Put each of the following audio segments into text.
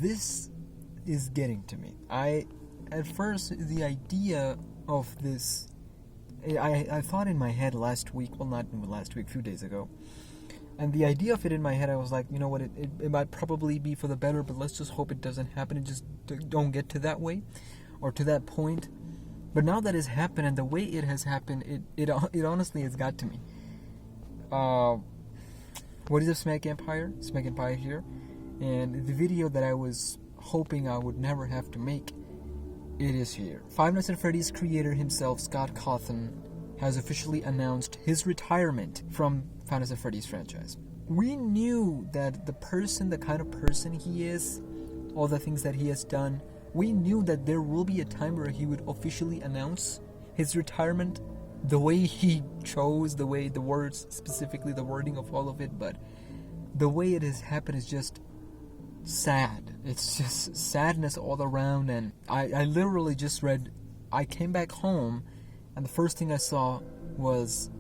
this is getting to me. At first, the idea of this, I thought in my head last week, well, not last week, a few days ago, and the idea of it in my head, I was like, you know what, it might probably be for the better, but let's just hope it doesn't happen and just don't get to that way, or to that point. But now that it's happened, and the way it has happened, it honestly has got to me. What is a SmackNPie here, and the video that I was hoping I would never have to make, it is here. Five Nights at Freddy's creator himself, Scott Cawthon, has officially announced his retirement from Five Nights at Freddy's franchise. We knew that the kind of person he is, all the things that he has done, we knew that there will be a time where he would officially announce his retirement. The way he chose, the words, specifically the wording of all of it, but the way it has happened is just sad. It's just sadness all around, and I literally just read, I came back home, and the first thing I saw was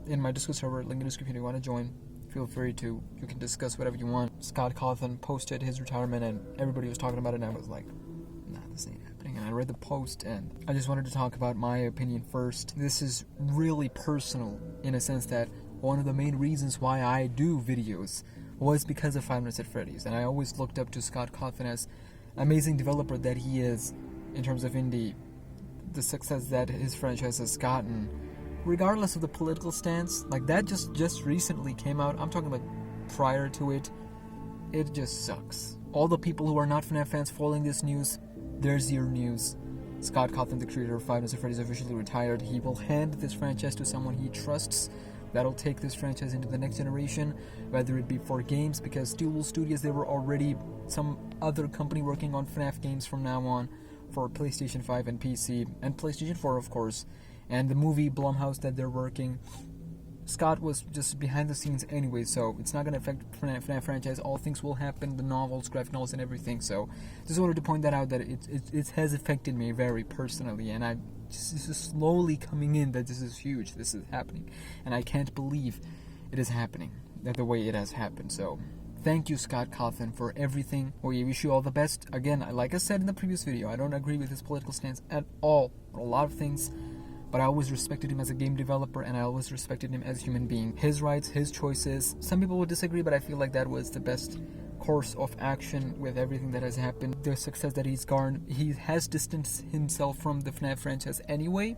in my Discord server, link in the description if you want to join, feel free to, you can discuss whatever you want. Scott Cawthon posted his retirement, and everybody was talking about it, and I was like, nah, this ain't happening. And I read the post, and I just wanted to talk about my opinion first. This is really personal, in a sense that one of the main reasons why I do videos was because of Five Nights at Freddy's, and I always looked up to Scott Cawthon as an amazing developer that he is in terms of indie, the success that his franchise has gotten, regardless of the political stance. Like, that just recently came out. I'm talking about prior to it. It just sucks. All the people who are not FNAF fans following this news, there's your news. Scott Cawthon, the creator of Five Nights at Freddy's, officially retired. He will hand this franchise to someone he trusts. That'll take this franchise into the next generation, whether it be for games, because Steel Studios, they were already some other company working on FNAF games from now on for PlayStation 5 and PC, and PlayStation 4, of course, and the movie Blumhouse that they're working. Scott was just behind the scenes anyway, so it's not going to affect FNAF franchise. All things will happen, the novels, graphic novels, and everything. So just wanted to point that out, that it has affected me very personally, and this is slowly coming in that this is huge, this is happening, and I can't believe it is happening the way it has happened. So thank you, Scott Cawthon, for everything. We wish you all the best. Again, like I said in the previous video, I don't agree with his political stance at all on a lot of things, but I always respected him as a game developer, and I always respected him as a human being. His rights, his choices. Some people would disagree, but I feel like that was the best course of action with everything that has happened. The success that he's garnered, he has distanced himself from the FNAF franchise anyway,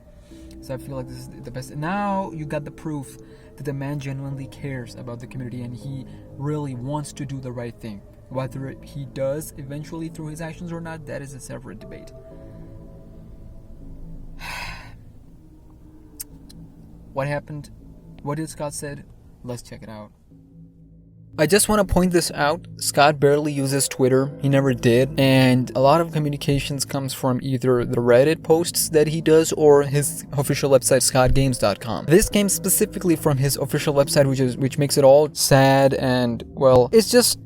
so I feel like this is the best. Now you got the proof that the man genuinely cares about the community, and he really wants to do the right thing. Whether he does eventually through his actions or not, that is a separate debate. What happened? What did Scott said? Let's check it out. I just want to point this out. Scott barely uses Twitter. He never did. And a lot of communications comes from either the Reddit posts that he does or his official website, scottgames.com. This came specifically from his official website, which makes it all sad, and, well, it's just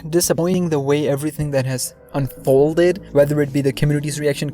disappointing the way everything that has unfolded, whether it be the community's reaction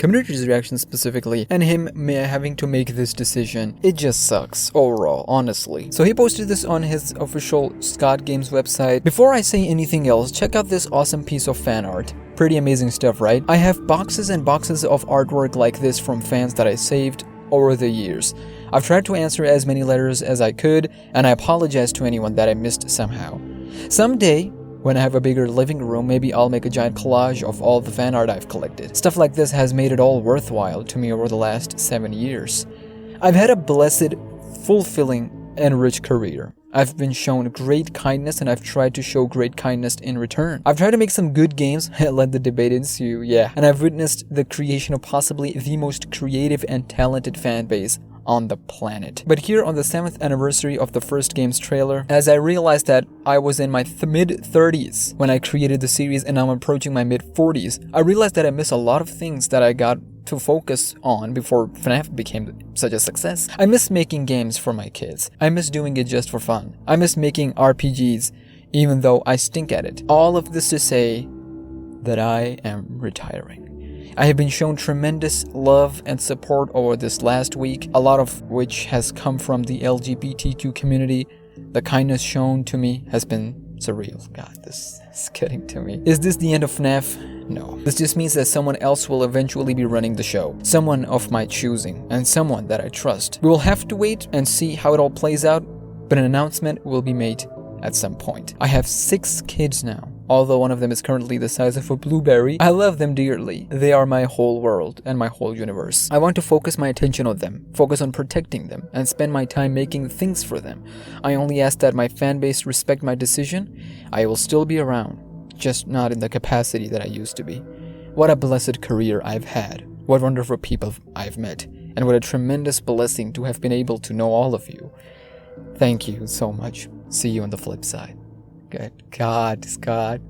specifically, and him having to make this decision. It just sucks overall, honestly. So he posted this on his official Scott Games website. Before I say anything else, check out this awesome piece of fan art. Pretty amazing stuff, right? I have boxes and boxes of artwork like this from fans that I saved over the years. I've tried to answer as many letters as I could, and I apologize to anyone that I missed somehow. Someday, when I have a bigger living room, maybe I'll make a giant collage of all the fan art I've collected. Stuff like this has made it all worthwhile to me over the last 7 years. I've had a blessed, fulfilling, and rich career. I've been shown great kindness, and I've tried to show great kindness in return. I've tried to make some good games, let the debate ensue, yeah. And I've witnessed the creation of possibly the most creative and talented fan base on the planet. But here on the 7th anniversary of the first game's trailer, as I realized that I was in my mid-30s when I created the series and now I'm approaching my mid-40s, I realized that I miss a lot of things that I got to focus on before FNAF became such a success. I miss making games for my kids. I miss doing it just for fun. I miss making RPGs, even though I stink at it. All of this to say that I am retiring. I have been shown tremendous love and support over this last week, a lot of which has come from the LGBTQ community. The kindness shown to me has been Surreal. God, this is getting to me. Is this the end of FNAF? No. This just means that someone else will eventually be running the show. Someone of my choosing, and someone that I trust. We will have to wait and see how it all plays out, but an announcement will be made at some point. I have 6 kids now. Although one of them is currently the size of a blueberry, I love them dearly. They are my whole world and my whole universe. I want to focus my attention on them, focus on protecting them, and spend my time making things for them. I only ask that my fan base respect my decision. I will still be around, just not in the capacity that I used to be. What a blessed career I've had. What wonderful people I've met. And what a tremendous blessing to have been able to know all of you. Thank you so much. See you on the flip side. Good God,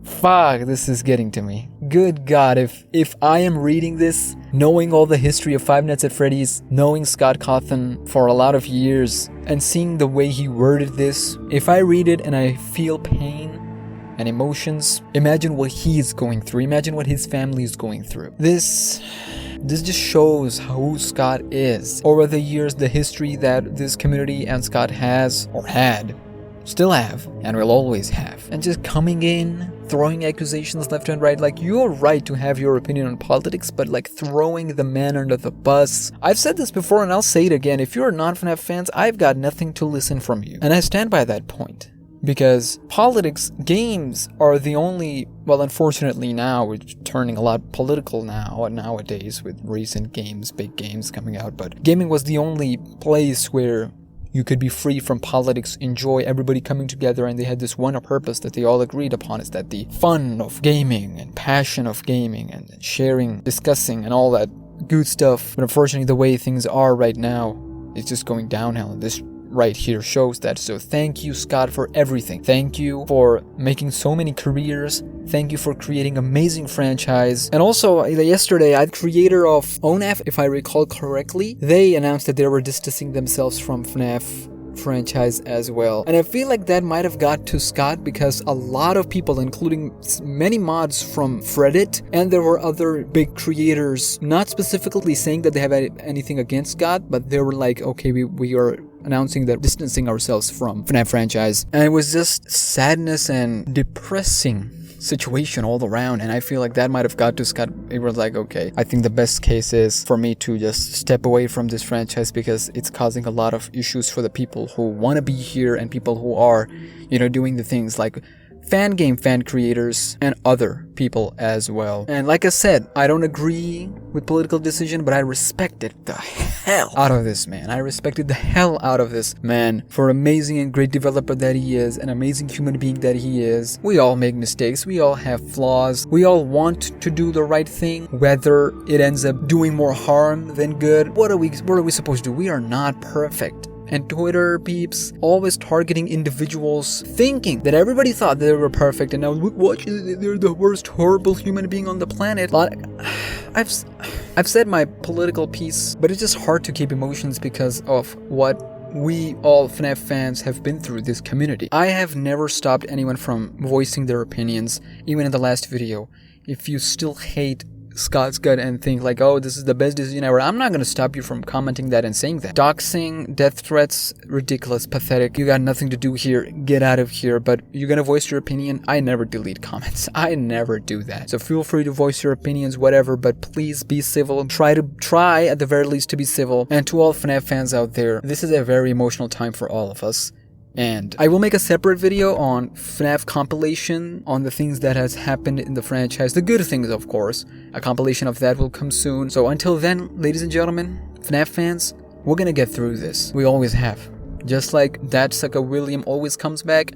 fuck, this is getting to me. Good God, if I am reading this, knowing all the history of Five Nights at Freddy's, knowing Scott Cawthon for a lot of years, and seeing the way he worded this, if I read it and I feel pain and emotions, imagine what he's going through, imagine what his family is going through. This just shows who Scott is. Over the years, the history that this community and Scott has, or had, still have, and will always have. And just coming in, throwing accusations left and right, like, you're right to have your opinion on politics, but like throwing the man under the bus. I've said this before and I'll say it again, if you're non-FNAF fans, I've got nothing to listen from you. And I stand by that point. Because politics, games are the only, well, unfortunately now, it's turning a lot political nowadays with recent games, big games coming out, but gaming was the only place where you could be free from politics, enjoy everybody coming together, and they had this one purpose that they all agreed upon, is that the fun of gaming and passion of gaming and sharing, discussing, and all that good stuff. But unfortunately, the way things are right now, it's just going downhill, and this right here shows that. So thank you, Scott, for everything. Thank you for making so many careers. Thank you for creating amazing franchise. And also, yesterday, the creator of OFFICALLY, if I recall correctly, they announced that they were distancing themselves from FNAF franchise as well. And I feel like that might have got to Scott because a lot of people, including many mods from Reddit, and there were other big creators, not specifically saying that they have anything against Scott, but they were like, okay, we are announcing that distancing ourselves from FNAF franchise. And it was just sadness and depressing situation all around, and I feel like that might have got to Scott. It was like, okay, I think the best case is for me to just step away from this franchise because it's causing a lot of issues for the people who want to be here and people who are, doing the things like fan creators and other people as well. And like I said, I don't agree with political decision, but I respected the hell out of this man. I respected the hell out of this man for amazing and great developer that he is, an amazing human being that he is. We all make mistakes. We all have flaws. We all want to do the right thing, whether it ends up doing more harm than good. What are we supposed to do? We are not perfect. And Twitter peeps always targeting individuals, thinking that everybody thought they were perfect, and now watch, they're the worst horrible human being on the planet. I've said my political piece, but it's just hard to keep emotions because of what we all FNAF fans have been through this community. I have never stopped anyone from voicing their opinions, even in the last video. If you still hate Scott's Gut and think like, oh, this is the best decision ever, I'm not gonna stop you from commenting that and saying that. Doxing, death threats, ridiculous, pathetic. You got nothing to do here, get out of here. But you're gonna voice your opinion. I never delete comments. I never do that. So feel free to voice your opinions, whatever, but please be civil. Try at the very least to be civil. And to all FNAF fans out there, this is a very emotional time for all of us. And I will make a separate video on FNAF compilation, on the things that has happened in the franchise, the good things, of course. A compilation of that will come soon. So until then, ladies and gentlemen, FNAF fans, we're gonna get through this. We always have. Just like that sucker William always comes back,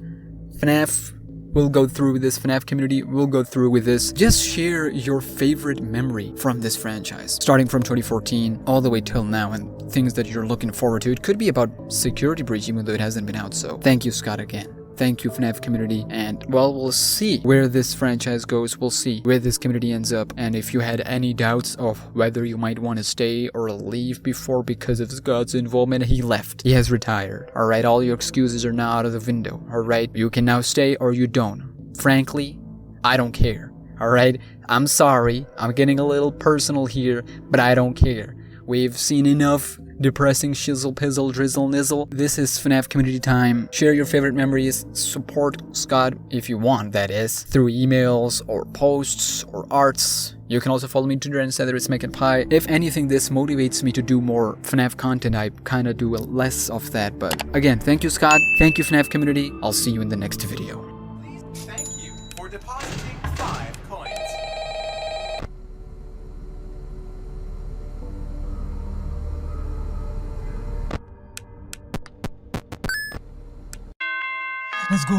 FNAF will go through with this. FNAF community will go through with this. Just share your favorite memory from this franchise, starting from 2014 all the way till now, and things that you're looking forward to. It could be about Security Breach, even though it hasn't been out. So thank you, Scott, again. Thank you, FNAF community. And well, we'll see where this franchise goes. We'll see where this community ends up. And if you had any doubts of whether you might want to stay or leave before because of Scott's involvement, he left. He has retired. Alright, all your excuses are now out of the window. Alright, you can now stay or you don't. Frankly, I don't care. Alright, I'm sorry. I'm getting a little personal here, but I don't care. We've seen enough depressing shizzle, pizzle, drizzle, nizzle. This is FNAF community time. Share your favorite memories. Support Scott if you want, that is, through emails or posts or arts. You can also follow me on Twitter and say that it's SmackNPie. If anything, this motivates me to do more FNAF content. I kind of do less of that. But again, thank you, Scott. Thank you, FNAF community. I'll see you in the next video. Thank you for depositing 5 coins. Let's go!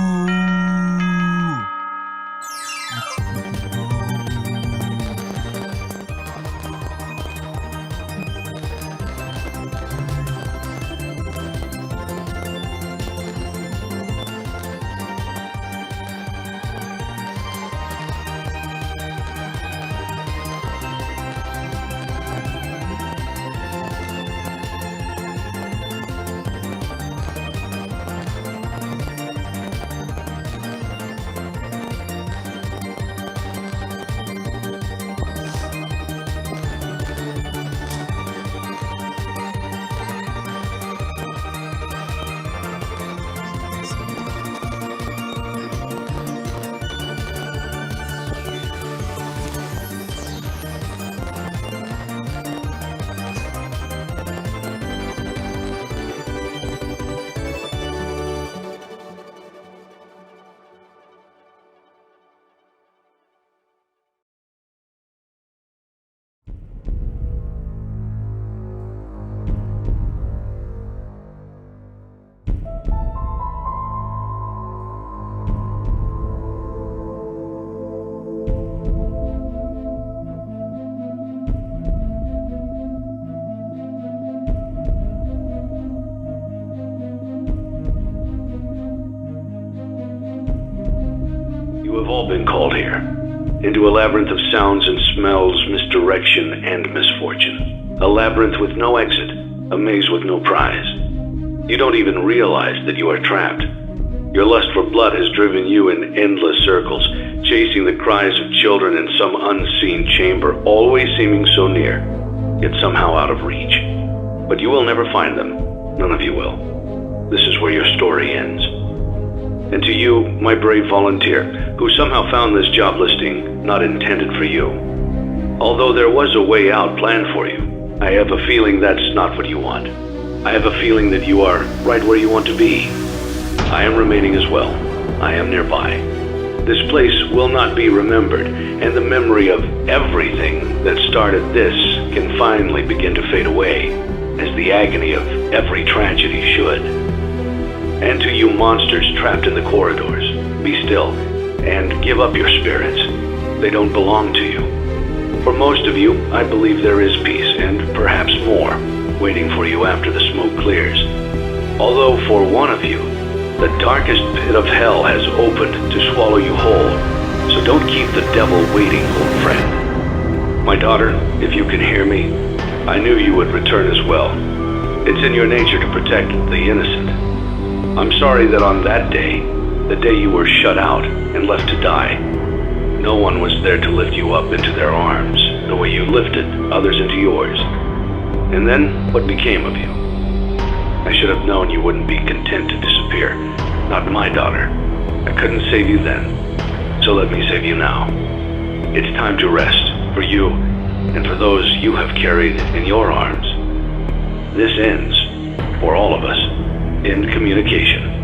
You have all been called here, into a labyrinth of sounds and smells, misdirection and misfortune. A labyrinth with no exit, a maze with no prize. You don't even realize that you are trapped. Your lust for blood has driven you in endless circles, chasing the cries of children in some unseen chamber, always seeming so near, yet somehow out of reach. But you will never find them. None of you will. This is where your story ends. And to you, my brave volunteer, who somehow found this job listing not intended for you. Although there was a way out planned for you, I have a feeling that's not what you want. I have a feeling that you are right where you want to be. I am remaining as well. I am nearby. This place will not be remembered, and the memory of everything that started this can finally begin to fade away, as the agony of every tragedy should. And to you monsters trapped in the corridors, be still and give up your spirits. They don't belong to you. For most of you, I believe there is peace and perhaps more waiting for you after the smoke clears. Although for one of you, the darkest pit of hell has opened to swallow you whole. So don't keep the devil waiting, old friend. My daughter, if you can hear me, I knew you would return as well. It's in your nature to protect the innocent. I'm sorry that on that day, the day you were shut out and left to die, no one was there to lift you up into their arms the way you lifted others into yours. And then, what became of you? I should have known you wouldn't be content to disappear. Not my daughter. I couldn't save you then, so let me save you now. It's time to rest, for you and for those you have carried in your arms. This ends, for all of us, in communication.